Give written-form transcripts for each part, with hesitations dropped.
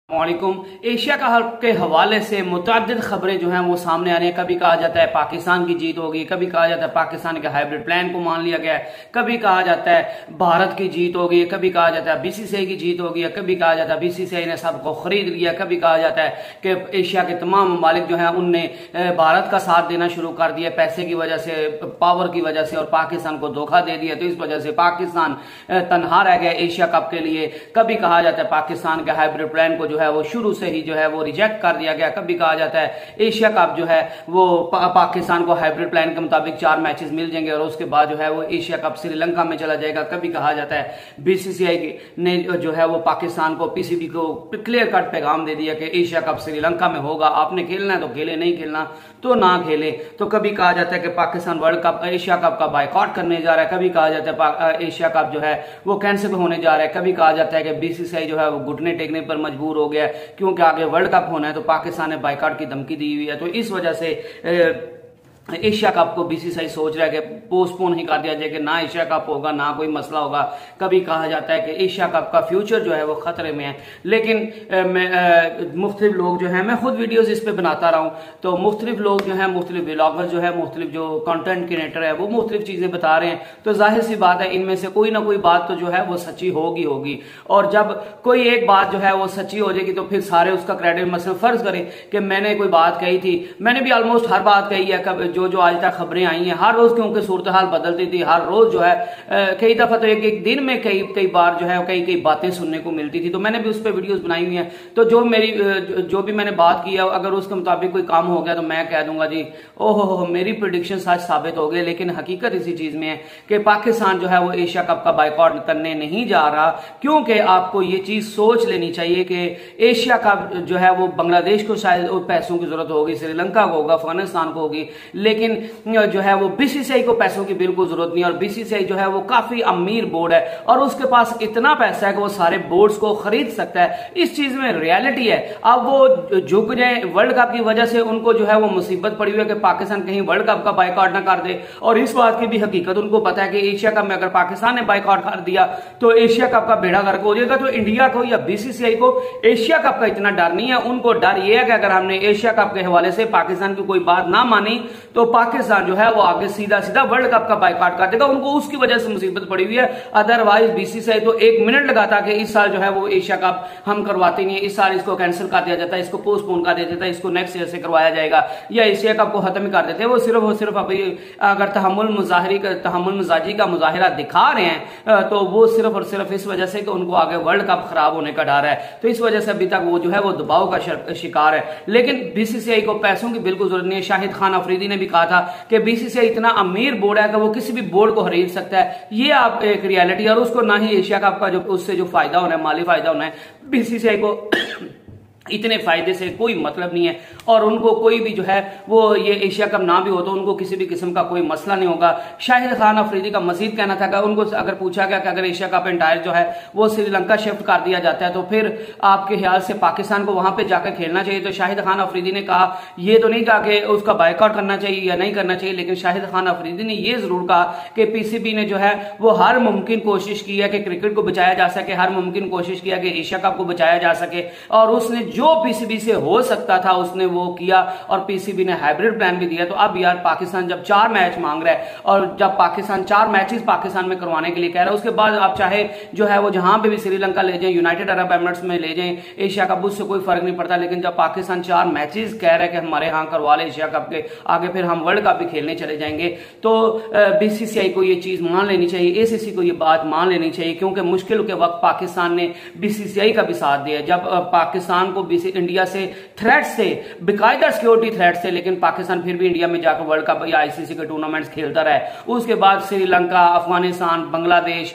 वालेकुम। Asia cup के हवाले से मुतअद्दिद खबरें जो हैं वो सामने आ रही हैं। कभी कहा जाता है पाकिस्तान की जीत होगी, कभी कहा जाता है पाकिस्तान के हाइब्रिड प्लान को मान लिया गया है, कभी कहा जाता है भारत की जीत होगी, कभी कहा जाता है बीसीसीआई की जीत होगी, कभी कहा जाता है बीसीसीआई ने सबको खरीद लिया, कभी कहा जाता है कि एशिया के तमाम ममालिक जो है उनने भारत का साथ देना शुरू कर दिया पैसे की वजह से, पावर की वजह से, और पाकिस्तान को धोखा दे दिया, तो इस वजह से पाकिस्तान तनहा रह गया एशिया कप के लिए। कभी कहा जाता है पाकिस्तान के हाइब्रिड प्लान को जो है वो शुरू से ही जो है वो रिजेक्ट कर दिया गया। कभी कहा जाता है एशिया कप जो है वो पाकिस्तान को हाइब्रिड प्लान के मुताबिक 4 मैचेस मिल जाएंगे और उसके बाद जो है वो एशिया कप श्रीलंका में चला जाएगा। कभी कहा जाता है बीसीसीआई ने जो है वो पाकिस्तान को, पीसीबी को क्लियर कट पैगाम दे दिया कि एशिया कप श्रीलंका में होगा, आपने खेलना है तो खेले, नहीं खेलना तो ना खेले। तो कभी कहा जाता है कि Pakistan world cup, Asia cup का बायकॉट करने जा रहा है, कभी कहा जाता है एशिया कप जो है वो कैंसिल होने जा रहा है, कभी कहा जाता है कि बीसीसीआई जो है वो घुटने टेकने पर मजबूर हो गया है क्योंकि आगे वर्ल्ड कप होना है, तो पाकिस्तान ने बायकॉट की धमकी दी हुई है। तो इस वजह से एशिया कप को बीसीसीआई सोच रहा है कि पोस्टपोन ही कर दिया जाए कि ना एशिया कप होगा ना कोई मसला होगा। कभी कहा जाता है कि एशिया कप का फ्यूचर जो है वो खतरे में है। लेकिन मुख्तलिफ लोग जो है, मैं खुद वीडियोस इस पे बनाता रहा हूं, तो मुख्तलिफ लोग जो है, मुख्तलिफ ब्लॉगर जो है, मुख्तलिफ जो कंटेंट क्रिएटर है वो मुख्तलिफ चीजें बता रहे हैं। तो जाहिर सी बात है इनमें से कोई ना कोई बात तो जो है वो सच्ची होगी। और जब कोई एक बात जो है वो सच्ची हो जाएगी तो फिर सारे उसका क्रेडिट, मसलन फर्ज करें कि मैंने कोई बात कही थी, मैंने भी ऑलमोस्ट हर बात कही है, जो आज तक खबरें आई हैं हर रोज, क्योंकि सूरत हाल बदलती थी, हर रोज जो है कई दफा तो एक दिन में कई बार जो है कई बातें सुनने को मिलती थी, तो मैंने भी उस पर वीडियोस बनाई हुई हैं। तो जो भी मैंने बात की है, अगर उसके मुताबिक कोई काम हो गया तो मैं कह दूंगा जी ओहो मेरी प्रेडिक्शन सच साबित हो गई। लेकिन हकीकत इसी चीज में है कि पाकिस्तान जो है वो एशिया कप का बायकॉट करने नहीं जा रहा, क्योंकि आपको ये चीज सोच लेनी चाहिए कि एशिया कप जो है वो बांग्लादेश को शायद पैसों की जरूरत होगी, श्रीलंका को होगा, अफगानिस्तान को होगी, लेकिन जो है वो बीसीसीआई को पैसों की बिल्कुल जरूरत नहीं है। और बीसीसीआई जो है वो काफी अमीर बोर्ड है और उसके पास इतना पैसा है कि वो सारे बोर्ड्स को खरीद सकता है। इस चीज में रियलिटी है। अब वो झुक जाए, वर्ल्ड कप की वजह से उनको जो है वो मुसीबत पड़ी हुई है कि पाकिस्तान कहीं वर्ल्ड कप का बायकॉट ना कर दे, और इस बात की भी हकीकत उनको पता है कि एशिया कप में अगर पाकिस्तान ने बायकॉट कर दिया तो एशिया कप का बेड़ा गर्क हो जाएगा। तो इंडिया को या बीसीसीआई को एशिया कप का इतना डर नहीं है, उनको डर यह है कि अगर हमने एशिया कप के हवाले से पाकिस्तान की कोई बात ना मानी तो पाकिस्तान जो है वो आगे सीधा वर्ल्ड कप का बायकॉट कर देगा। उनको उसकी वजह से मुसीबत पड़ी हुई है। अदरवाइज बीसीसीआई तो 1 मिनट लगाता कि इस साल जो है वो एशिया कप हम करवाते नहीं है, इस साल इसको कैंसिल कर दिया जाता है, इसको पोस्टपोन कर दिया जाता है, इसको नेक्स्ट ईयर से करवाया जाएगा, या एशिया कप को खत्म ही कर देते हैं। वो सिर्फ अभी अगर तहम्मुल मिजाजी का मुजाहिरा दिखा रहे हैं तो वो सिर्फ और सिर्फ इस वजह से कि उनको आगे वर्ल्ड कप खराब होने का डर है। तो इस वजह से अभी तक वो जो है वो दबाव का शिकार है। लेकिन बीसीसीआई को पैसों की बिल्कुल जरूरत नहीं है। शाहिद खान अफरीदी ने भी कहा था कि बीसीसीआई इतना अमीर बोर्ड है कि वो किसी भी बोर्ड को खरीद सकता है। ये आप एक रियलिटी है, और उसको ना ही एशिया कप का जो उससे जो फायदा होना है, माली फायदा होना है, बीसीसीआई को इतने फायदे से कोई मतलब नहीं है। और उनको कोई भी जो है वो ये एशिया कप ना भी हो तो उनको किसी भी किस्म का कोई मसला नहीं होगा। शाहिद खान अफरीदी का मजीद कहना था कि उनको अगर पूछा गया कि अगर एशिया कप एंटायर जो है वो श्रीलंका शिफ्ट कर दिया जाता है तो फिर आपके ख्याल से पाकिस्तान को वहां पे जाकर खेलना चाहिए, तो शाहिद खान अफरीदी ने कहा, ये तो नहीं कहा कि उसका बायकॉट करना चाहिए या नहीं करना चाहिए, लेकिन शाहिद खान अफरीदी ने यह जरूर कहा कि पीसीबी ने जो है वो हर मुमकिन कोशिश की है कि क्रिकेट को बचाया जा सके, हर मुमकिन कोशिश किया कि एशिया कप को बचाया जा सके, और उसने जो पीसीबी से हो सकता था उसने वो किया, और पीसीबी ने हाइब्रिड प्लान भी दिया। तो अब यार पाकिस्तान जब 4 मैच मांग रहा है और जब पाकिस्तान 4 मैचेस पाकिस्तान में करवाने के लिए कह रहा है, उसके बाद आप चाहे जो है वो जहां पे भी श्रीलंका ले जाएं, यूनाइटेड अरब एमिरेट्स में ले जाएं, एशिया कप उससे कोई फर्क नहीं पड़ता। लेकिन जब पाकिस्तान 4 मैचेस कह रहा है कि हमारे यहां करवा ले एशिया कप के, आगे फिर हम वर्ल्ड कप भी खेलने चले जाएंगे, तो बीसीसीआई को ये चीज मान लेनी चाहिए, एसीसी को ये बात मान लेनी चाहिए, क्योंकि मुश्किल के वक्त पाकिस्तान ने बीसीसीआई का भी साथ दिया। जब पाकिस्तान को इंडिया से थ्रेट से, बेकायदा सिक्योरिटी थ्रेट से, लेकिन पाकिस्तान फिर भी इंडिया में जाकर वर्ल्ड कप या आईसीसी के टूर्नामेंट्स खेलता रहा है। उसके बाद श्रीलंका, अफगानिस्तान, बांग्लादेश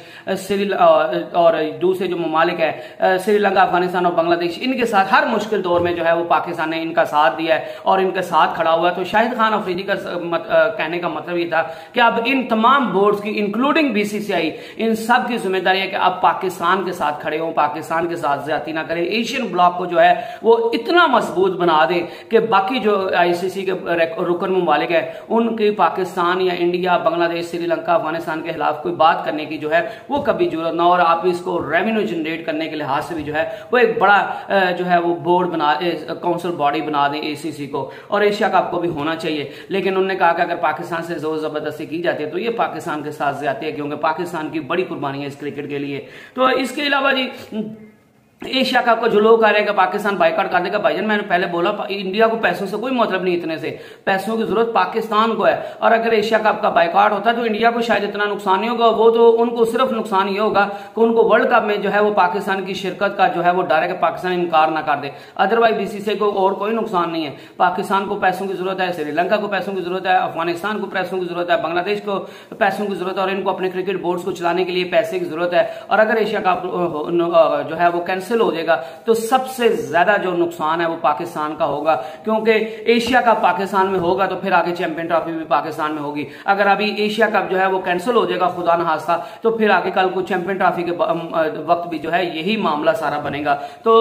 और दूसरे जो ममालिक है श्रीलंका, अफगानिस्तान और बांग्लादेश, इनके साथ हर मुश्किल दौर में जो है वो पाकिस्तान ने इनका साथ दिया है और इनके साथ खड़ा हुआ है। तो शाहिद खान अफरीदी का कहने का मतलब ये था कि अब इन तमाम बोर्ड्स की, इंक्लूडिंग बीसीसीआई, इन सब की जिम्मेदारी है कि अब पाकिस्तान के साथ खड़े हों, पाकिस्तान के साथ ज्यादती ना करें, एशियन ब्लॉक को जो है वो इतना मजबूत बना दे कि बाकी जो आईसीसी के रुकन ममालिक है उनकी पाकिस्तान या इंडिया, बांग्लादेश, श्रीलंका, अफगानिस्तान के खिलाफ कोई बात करने की जो है वो कभी जरूरत ना, और आप इसको रेवेन्यू जनरेट करने के लिहाज से भी जो है वो एक बड़ा जो है वो बोर्ड बना, काउंसिल बॉडी बना दें एसीसी को, और एशिया कप को भी होना चाहिए। लेकिन उन्होंने कहा कि अगर पाकिस्तान से जोर जबरदस्ती की जाती है तो ये पाकिस्तान के साथ ज्यादती है, क्योंकि पाकिस्तान की बड़ी कुर्बानी है इस क्रिकेट के लिए। तो इसके अलावा जी एशिया कप को जो लोग कह रहे हैं कि पाकिस्तान बाइकआउट कर देगा, भाईजान मैंने पहले बोला इंडिया को पैसों से कोई मतलब नहीं, इतने से पैसों की जरूरत पाकिस्तान को है। और अगर एशिया कप का बाइकआउट होता है तो इंडिया को शायद इतना नुकसान नहीं होगा, वो तो उनको सिर्फ नुकसान ये होगा कि उनको वर्ल्ड कप में जो है वो पाकिस्तान की शिरकत का जो है वो डर है कि पाकिस्तान इनकार ना कर दे। अदरवाइज बीसीसीआई को और कोई नुकसान नहीं है। पाकिस्तान को पैसों की जरूरत है, श्रीलंका को पैसों की जरूरत है, अफगानिस्तान को पैसों की जरूरत है, बांग्लादेश को पैसों की जरूरत है, और इनको अपने क्रिकेट बोर्ड्स को चलाने के लिए पैसे की जरूरत है। और अगर एशिया कप जो है वो कैंसिल हो जाएगा तो सबसे ज्यादा जो नुकसान है वो पाकिस्तान का होगा, क्योंकि एशिया कप पाकिस्तान में होगा तो फिर आगे चैंपियन ट्रॉफी भी पाकिस्तान में होगी। अगर अभी एशिया कप जो है वो कैंसिल हो जाएगा खुदा न खास्ता, तो फिर आगे कल को चैंपियन ट्रॉफी के वक्त भी जो है यही मामला सारा बनेगा। तो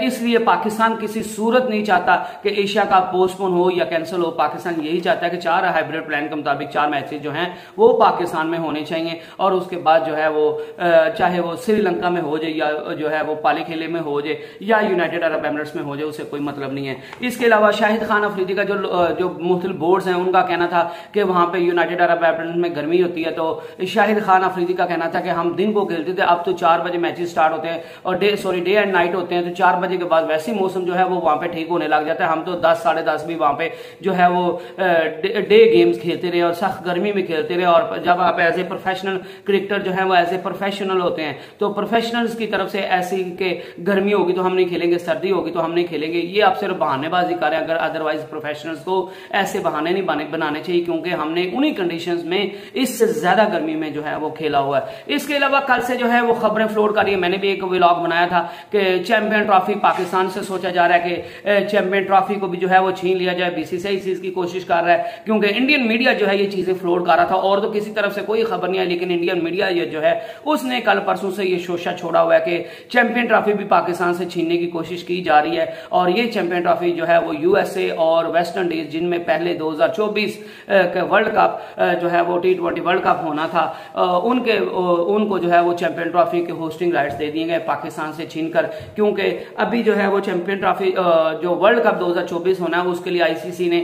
इसलिए पाकिस्तान किसी सूरत नहीं चाहता कि एशिया कप पोस्टपोन हो या कैंसिल हो। पाकिस्तान यही चाहता है कि 4 हाइब्रिड प्लान के मुताबिक 4 मैचेस जो हैं वो पाकिस्तान में होने चाहिए, और उसके बाद जो है वो चाहे वो श्रीलंका में हो जाए या जो है वो पाली खेले में हो जाए या यूनाइटेड अरब एमिरेट्स में हो जाए, उसे कोई मतलब नहीं है। इसके अलावा शाहिद खान अफरीदी का जो मुख्तलिफ बोर्ड्स हैं उनका कहना था कि वहां पे यूनाइटेड अरब एमिरेट्स में गर्मी होती है, तो शाहिद खान अफरीदी का कहना था कि हम दिन को खेलते थे, अब तो 4 बजे मैचेस स्टार्ट होते हैं और डे एंड नाइट होते हैं, तो 4 बजे के बाद वैसे ही मौसम जो है वो वहां पे ठीक होने लग जाता है। हम तो 10 साढ़े 10 भी वहां पे जो है वो डे गेम्स खेलते रहे और सख्त गर्मी में खेलते रहे। और जब आप एज ए प्रोफेशनल क्रिकेटर जो है वो एज ए प्रोफेशनल होते हैं, तो प्रोफेशनल्स की तरफ से ऐसी के गर्मी होगी तो हम नहीं खेलेंगे, सर्दी होगी तो हम नहीं खेलेंगे, ये आप सिर्फ बहानेबाजी कर रहे हैं। अगर अदरवाइज प्रोफेशनल्स को ऐसे बहाने नहीं बनाने चाहिए, क्योंकि हमने उन्हीं कंडीशंस में इससे ज्यादा गर्मी में जो है वो खेला हुआ है। इसके अलावा कल से जो है वो खबरें फ्लोट कर रही है, मैंने भी एक व्लॉग बनाया था कि चैंपियन ट्रॉफी पाकिस्तान से सोचा जा रहा है कि चैंपियन ट्रॉफी को भी जो है वो छीन लिया जाए। बीसीसीआई इस चीज की कोशिश कर रहा है, क्योंकि इंडियन मीडिया जो है ये चीजें फ्लोट कर रहा था, और तो किसी तरफ से कोई खबर नहीं है, लेकिन इंडियन मीडिया ये जो है उसने कल परसों से ये शोशा छोड़ा हुआ है कि चैंपियन ट्रॉफी भी पाकिस्तान से छीनने की कोशिश की जा रही है। और ये चैंपियन ट्रॉफी जो है वो यूएसए और वेस्ट इंडीज, जिनमें पहले 2024 के वर्ल्ड कप जो है वो T20 वर्ल्ड कप होना था, उनको जो है वो चैंपियन ट्रॉफी के होस्टिंग राइट्स दे दिए गए पाकिस्तान से छीनकर, क्योंकि अभी जो है वो चैंपियन ट्रॉफी जो वर्ल्ड कप 2024 होना है उसके लिए आईसीसी ने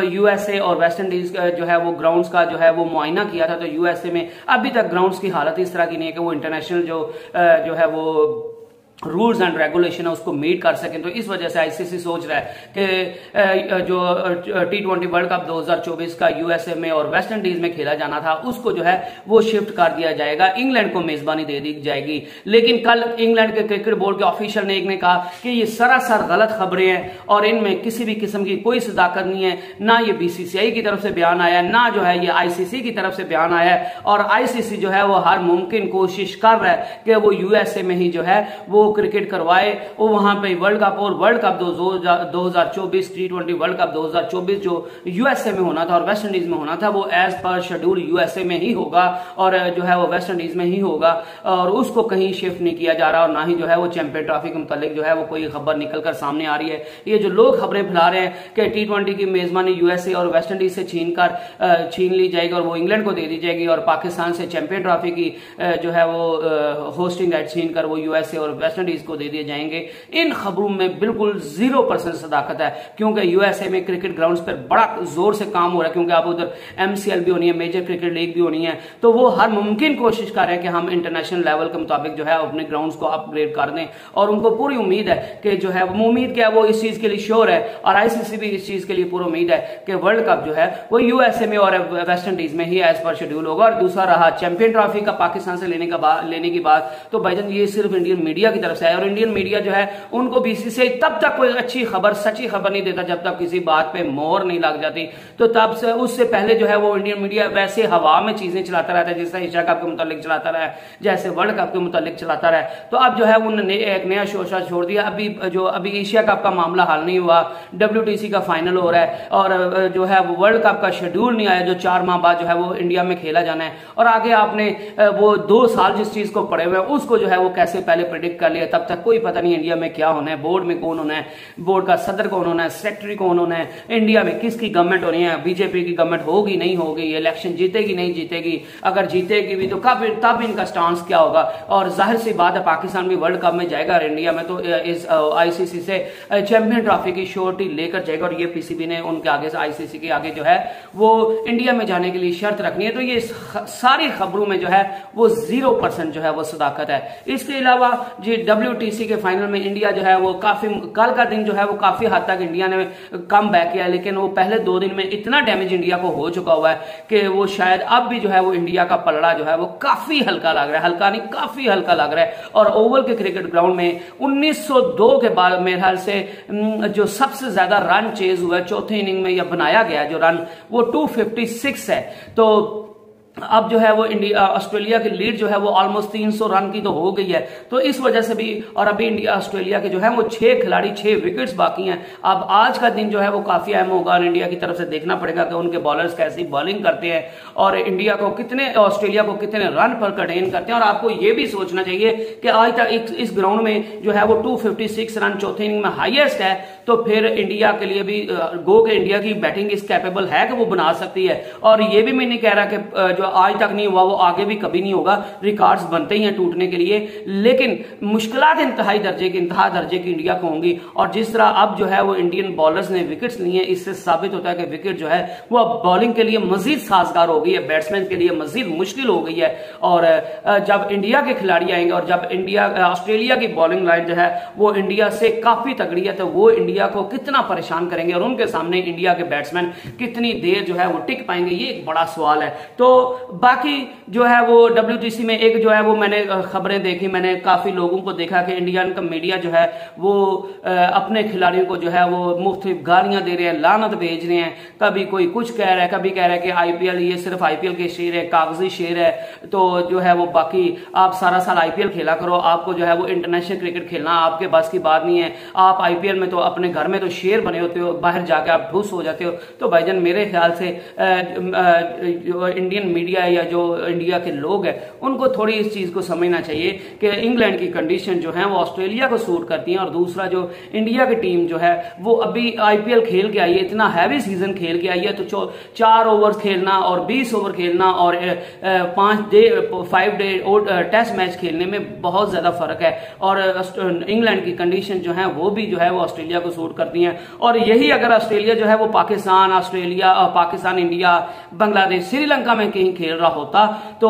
यूएसए और वेस्ट इंडीज जो है वो ग्राउंड्स का जो है वो मुआयना किया था। तो यूएसए में अभी तक ग्राउंड्स की हालत इस तरह की नहीं है कि वो इंटरनेशनल जो है वो रूल्स एंड रेगुलेशन है उसको मीट कर सकें। तो इस वजह से आईसीसी सोच रहा है कि जो T20 वर्ल्ड कप 2024 का यूएसए में और वेस्ट इंडीज में खेला जाना था उसको जो है वो शिफ्ट कर दिया जाएगा, इंग्लैंड को मेजबानी दे दी जाएगी। लेकिन कल इंग्लैंड के क्रिकेट बोर्ड के ऑफिशियल ने एक ने कहा कि ये सरासर गलत खबरें हैं और इनमें किसी भी किस्म की कोई सदाकत नहीं है, ना ये बीसीसीआई की तरफ से बयान आया है, ना जो है ये आईसीसी की तरफ से बयान आया है। और आईसीसी जो है वो हर मुमकिन कोशिश कर रहा है कि वो यूएसए में ही जो है वो क्रिकेट करवाए, वो वहां पे वर्ल्ड कप और world cup 2024 T20 world cup 2024 जो यूएसए में होना था और वेस्ट इंडीज में होना था वो एज पर शेड्यूल यूएसए में ही होगा और जो है वो वेस्ट इंडीज में ही होगा और उसको कहीं शिफ्ट नहीं किया जा रहा। और ना ही जो है वो चैंपियन ट्रॉफी के मुतालिक जो है वो कोई खबर निकलकर सामने आ रही है। ये जो लोग खबरें फैला रहे हैं कि T20 की मेजबानी यूएसए और वेस्ट इंडीज से छीन ली जाएगी और वो इंग्लैंड को दे दी जाएगी और पाकिस्तान से चैंपियन ट्रॉफी की जो है वो होस्टिंग राइट छीन कर वो यूएसए और वेस्ट इंडीज को दे दिए जाएंगे, इन खबरों में बिल्कुल 0% सदाकत है। क्योंकि यूएसए में क्रिकेट ग्राउंड्स पर बड़ा जोर से काम हो रहा है, क्योंकि अब उधर एमसीएल भी होनी है, मेजर क्रिकेट लीग भी होनी है, तो वो हर मुमकिन कोशिश कर रहे हैं कि हम इंटरनेशनल लेवल के मुताबिक जो है अपने ग्राउंड्स को अपग्रेड कर दें। और उनको पूरी उम्मीद है कि जो है उम्मीद क्या है वो इस चीज के लिए श्योर है और आईसीसी भी इस चीज के लिए पूरी उम्मीद है कि वर्ल्ड कप जो है वो यूएसए में और वेस्ट इंडीज में ही एज पर शेड्यूल होगा। और दूसरा रहा चैंपियन ट्रॉफी का पाकिस्तान से लेने की बात, तो भाईजान ये सिर्फ इंडियन मीडिया की तरफ से है और इंडियन मीडिया जो है उनको बीसीसीआई तब तक कोई अच्छी खबर सच्ची खबर नहीं देता जब तक किसी बात पे मोहर नहीं लग जाती। तो तब से उससे पहले जो है वो इंडियन मीडिया वैसे हवा में चीजें चलाता रहता है, जैसे एशिया कप के मुतालिक चलाता रहा है, जैसे वर्ल्ड कप के मुतालिक चलाता रहा है। तो अब जो है उन्होंने एक नया शोशा छोड़ दिया। अभी एशिया कप का मामला हल नहीं हुआ, WTC का फाइनल हो रहा है और जो है वो वर्ल्ड कप का शेड्यूल नहीं आया जो 4 माह बाद जो है वो इंडिया में खेला जाना है। और आगे आपने वो 2 साल जिस चीज को पड़े हुए हैं उसको जो है वो कैसे पहले प्रेडिक्ट कर डाली है तब तक कोई पता नहीं इंडिया में क्या होना है, बोर्ड में कौन होना है, बोर्ड का सदर कौन होना है, सेक्रेटरी कौन होना है, इंडिया में किसकी गवर्नमेंट होनी है, बीजेपी की गवर्नमेंट होगी नहीं होगी, इलेक्शन जीतेगी नहीं जीतेगी, अगर जीतेगी भी तो कब तब इनका स्टांस क्या होगा। और जाहिर सी बात है पाकिस्तान भी वर्ल्ड कप में जाएगा और इंडिया में तो इस आईसीसी से चैंपियन ट्रॉफी की श्योरिटी लेकर जाएगा। और ये पीसीबी ने उनके आगे से आईसीसी के आगे जो है वो इंडिया में जाने के लिए शर्त रखनी है। तो ये सारी खबरों में जो है वो 0% जो है वो सदाकत है। इसके अलावा जी WTC के फाइनल में इंडिया जो है वो काफी, कल का दिन जो है वो काफी हद तक इंडिया ने कम बैक किया, लेकिन वो पहले 2 दिन में इतना डैमेज इंडिया को हो चुका हुआ है कि वो शायद अब भी जो है वो इंडिया का पलड़ा जो है वो काफी हल्का लग रहा है, हल्का नहीं काफी हल्का लग रहा है। और ओवल के क्रिकेट ग्राउंड में 1902 के बाद मेरे ख्याल से जो सबसे ज्यादा रन चेज हुआ है चौथे इनिंग में या बनाया गया जो रन वो 256 है। तो अब जो है वो इंडिया ऑस्ट्रेलिया की लीड जो है वो ऑलमोस्ट 300 रन की तो हो गई है। तो इस वजह से भी, और अभी इंडिया ऑस्ट्रेलिया के जो है वो 6 खिलाड़ी 6 विकेट्स बाकी हैं। अब आज का दिन जो है वो काफी अहम होगा और इंडिया की तरफ से देखना पड़ेगा कि उनके बॉलर्स कैसी बॉलिंग करते हैं और इंडिया को कितने, ऑस्ट्रेलिया को कितने रन पर कंटेन करते हैं। और आपको ये भी सोचना चाहिए कि आज तक इस ग्राउंड में जो है वो 256 रन चौथे इनिंग में हाईएस्ट है। तो फिर इंडिया के लिए भी गो के इंडिया की बैटिंग इस कैपेबल है कि वो बना सकती है। और ये भी मैं नहीं कह रहा कि जो आज तक नहीं हुआ वो आगे भी कभी नहीं होगा, रिकॉर्ड्स बनते ही हैं टूटने के लिए, लेकिन मुश्किलात इंतहा दर्जे की इंडिया को होंगी। और जिस तरह अब जो है वो इंडियन बॉलर्स ने विकेट्स लिए, इससे साबित होता है कि विकेट जो है वो अब बॉलिंग के लिए मजीद साजगार हो गई है, बैट्समैन के लिए मजीद मुश्किल हो गई है। और जब इंडिया के खिलाड़ी आएंगे और जब ऑस्ट्रेलिया की बॉलिंग लाइन जो है वो इंडिया से काफी तगड़ी है, तो वो इंडिया को कितना परेशान करेंगे और उनके सामने इंडिया के बैट्समैन कितनी देर जो है वो टिक पाएंगे, ये एक बड़ा सवाल है। तो बाकी जो है वो WTC में एक जो है वो मैंने खबरें देखी, मैंने काफी लोगों को देखा कि इंडियन का मीडिया जो है वो अपने खिलाड़ियों को जो है वो मुख्तलिफ गालियां दे रहे हैं, लानत भेज रहे हैं। कभी कोई कुछ कह रहा है, कभी कह रहा है कि IPL ये सिर्फ IPL के शेर है, कागजी शेर है, तो जो है वो बाकी आप सारा साल IPL खेला करो, आपको जो है वो इंटरनेशनल क्रिकेट खेलना आपके बस की बात नहीं है। आप IPL में तो अपने घर में तो शेर बने होते हो, बाहर जाके आप ठूस हो जाते हो। तो भाईजान मेरे ख्याल से इंडियन मीडिया या जो इंडिया के लोग हैं उनको थोड़ी इस चीज को समझना चाहिए कि इंग्लैंड की कंडीशन जो है वो ऑस्ट्रेलिया को सूट करती है। और दूसरा जो इंडिया की टीम जो है वो अभी IPL खेल के आई है, इतना हैवी सीजन खेल के आई है, तो 4 ओवर खेलना और 20 ओवर खेलना और 5 डे टेस्ट मैच खेलने में बहुत ज्यादा फर्क है। और इंग्लैंड की कंडीशन जो है वो भी जो है वो ऑस्ट्रेलिया को सूट करती है। और यही अगर ऑस्ट्रेलिया जो है वो पाकिस्तान इंडिया बांग्लादेश श्रीलंका में कहीं खेल रहा होता तो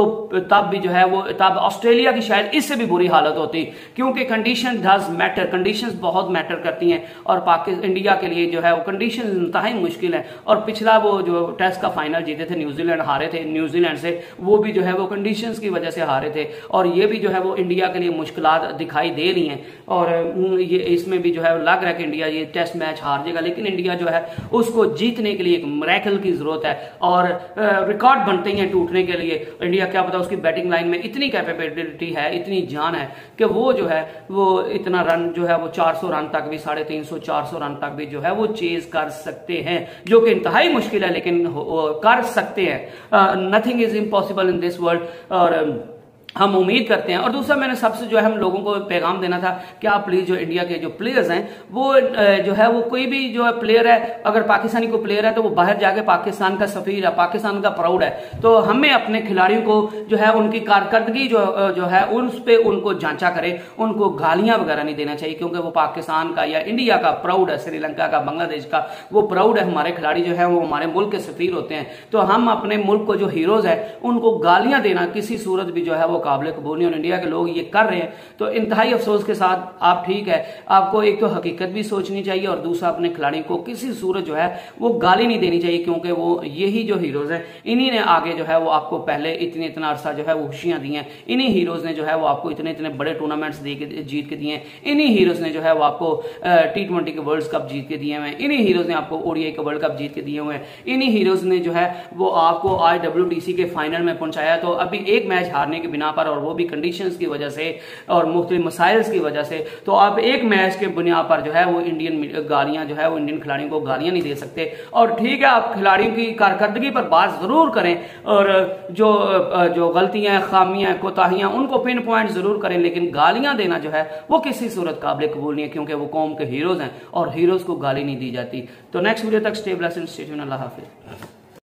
तब भी जो है वो तब ऑस्ट्रेलिया की शायद इससे भी बुरी हालत होती, क्योंकि कंडीशन डज मैटर, कंडीशंस बहुत मैटर करती हैं। और इंडिया के लिए जो है वो कंडीशन इंतहाई मुश्किल है। और पिछला वो जो टेस्ट का फाइनल जीते थे, न्यूजीलैंड हारे थे न्यूजीलैंड से, वो भी जो है वो कंडीशंस की वजह से हारे थे। और ये भी जो है वो इंडिया के लिए मुश्किलात दिखाई दे रही हैं। और ये इसमें भी जो है लग रहा है कि इंडिया ये टेस्ट मैच हार जाएगा, लेकिन इंडिया जो है उसको जीतने के लिए एक मिरेकल की जरूरत है। और रिकॉर्ड बनते हैं टूटने के लिए। इंडिया क्या पता उसकी बैटिंग लाइन में इतनी कैपेबिलिटी है, इतनी जान है कि वो जो है वो इतना रन जो है वो 400 रन तक भी 350 400 रन तक भी जो है वो चेज कर सकते हैं, जो कि इंतहाई मुश्किल है लेकिन कर सकते हैं। Nothing is impossible in this world. और हम उम्मीद करते हैं। और दूसरा मैंने सबसे जो है हम लोगों को पैगाम देना था कि आप प्लीज जो इंडिया के जो प्लेयर्स हैं वो जो है वो कोई भी जो है प्लेयर है, अगर पाकिस्तानी को प्लेयर है तो वो बाहर जाके पाकिस्तान का सफीर है, पाकिस्तान का प्राउड है। तो हमें अपने खिलाड़ियों को जो है उनकी कारकर्दगी जो है उस पे उनको जांचा करे, उनको गालियां वगैरह नहीं देना चाहिए, क्योंकि वो पाकिस्तान का या इंडिया का प्राउड है, श्रीलंका का, बांग्लादेश का वो प्राउड है। हमारे खिलाड़ी जो है वो हमारे मुल्क के सफीर होते हैं। तो हम अपने मुल्क को जो हीरोज है उनको गालियां देना किसी सूरत भी जो है वो काबिल कबूल नहीं। और इंडिया के लोग ये कर रहे हैं तो इंतहाई अफसोस के साथ आप ठीक है, आपको एक तो हकीकत भी सोचनी चाहिए और दूसरा अपने खिलाड़ियों को किसी सूरत जो है वो गाली नहीं देनी चाहिए, क्योंकि वो यही जो हीरोज हैं इन्हीं ने आगे जो है वो आपको पहले इतना अरसा जो है वो खुशियां दी हैं। इन्हीं हीरोज ने जो है वो आपको इतने बड़े टूर्नामेंट्स जीत के दिए हैं। इन्हीं हीरोज ने जो है वो आपको T20 के वर्ल्ड कप जीत के दिए हुए हैं। इन्हीं हीरोज ने आपको ODI का वर्ल्ड कप जीत के दिए हुए हैं। इन्हीं हीरोज ने जो है वो आपको आज WTC के फाइनल में पहुंचाया। तो अभी एक मैच हारने की बिना पर, और वो भी कंडीशंस की वजह से और मुख्तलिफ मसाइल्स की वजह से। तो आप एक मैच के बुनियाद पर जो है वो इंडियन गालियां जो है वो इंडियन खिलाड़ियों को गालियां नहीं दे सकते। और ठीक है, आप खिलाड़ियों की कारकर्दगी पर बात जरूर करें और जो गलतियां, खामियां, कोताहियां उनको पिन पॉइंट जरूर करें, लेकिन गालियां देना जो है वो किसी सूरत काबिल कबूल नहीं है, क्योंकि वो कौम के हीरोज हैं और हीरोज को गाली नहीं दी जाती। तो नेक्स्ट वीडियो तक स्टे ब्लेस्ड, स्टे ट्यून्ड, अल्लाह हाफिज।